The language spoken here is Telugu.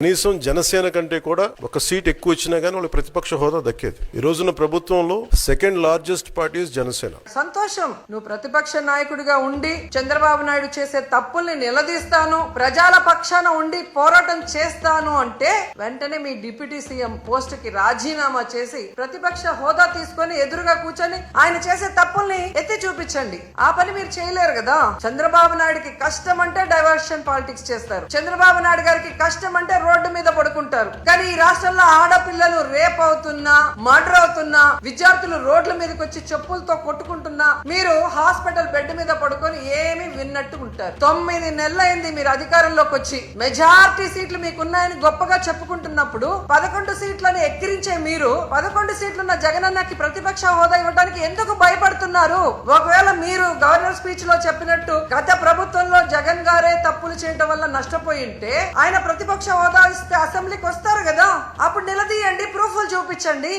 కనీసం జనసేన కంటే కూడా ఒక సీట్ ఎక్కువ ఇచ్చినా గానీ వాళ్ళకి ప్రతిపక్ష హోదా దక్కేది. ఈ రోజున ప్రభుత్వంలో సెకండ్ లార్జెస్ట్ పార్టీ జనసేన. సంతోషం, నువ్వు ప్రతిపక్ష నాయకుడిగా ఉండి చంద్రబాబు నాయుడు చేసే తప్పుల్ని నిలదీస్తాను, ప్రజల పక్షాన ఉండి పోరాటం చేస్తాను అంటే వెంటనే మీ డిప్యూటీ సీఎం పోస్ట్ కి రాజీనామా చేసి ప్రతిపక్ష హోదా తీసుకొని ఎదురుగా కూర్చొని ఆయన చేసే తప్పుల్ని ఎత్తి చూపించండి. ఆ పని మీరు చేయలేరు కదా. చంద్రబాబు నాయుడుకి కష్టం అంటే డైవర్షన్ పాలిటిక్స్ చేస్తారు, చంద్రబాబు నాయుడు గారికి కష్టం అంటే రోడ్డు మీద పడుకుంటారు. కానీ ఈ రాష్ట్రంలో ఆడపిల్లలు రేప్ అవుతున్నా, మర్డర్ అవుతున్నా, విద్యార్థులు రోడ్ల మీదకి వచ్చి చెప్పులతో కొట్టుకుంటున్నా మీరు హాస్పిటల్ బెడ్ మీద పడుకొని ఏమీ విన్నట్టు ఉంటారు. 9 నెలలైంది మీరు అధికారంలోకి వచ్చి, మెజారిటీ సీట్లు మీకున్నాయని గొప్పగా చెప్పుకుంటున్నప్పుడు 11 సీట్లను ఎక్కిరించే మీరు 11 సీట్లున్న జగనన్నకి ప్రతిపక్ష హోదా ఇవ్వడానికి ఎందుకు భయపడుతున్నారు? ఒకవేళ మీరు గవర్నర్ స్పీచ్ లో చెప్పినట్టు గత ప్రభుత్వంలో జగన్ గారే తప్పులు చేయడం వల్ల నష్టపోయి ఉంటే ఆయన ప్రతిపక్ష హోదా ఇస్తే అసెంబ్లీకి వస్తారు కదా, అప్పుడు నిలదీయండి, ప్రూఫ్లు చూపించండి.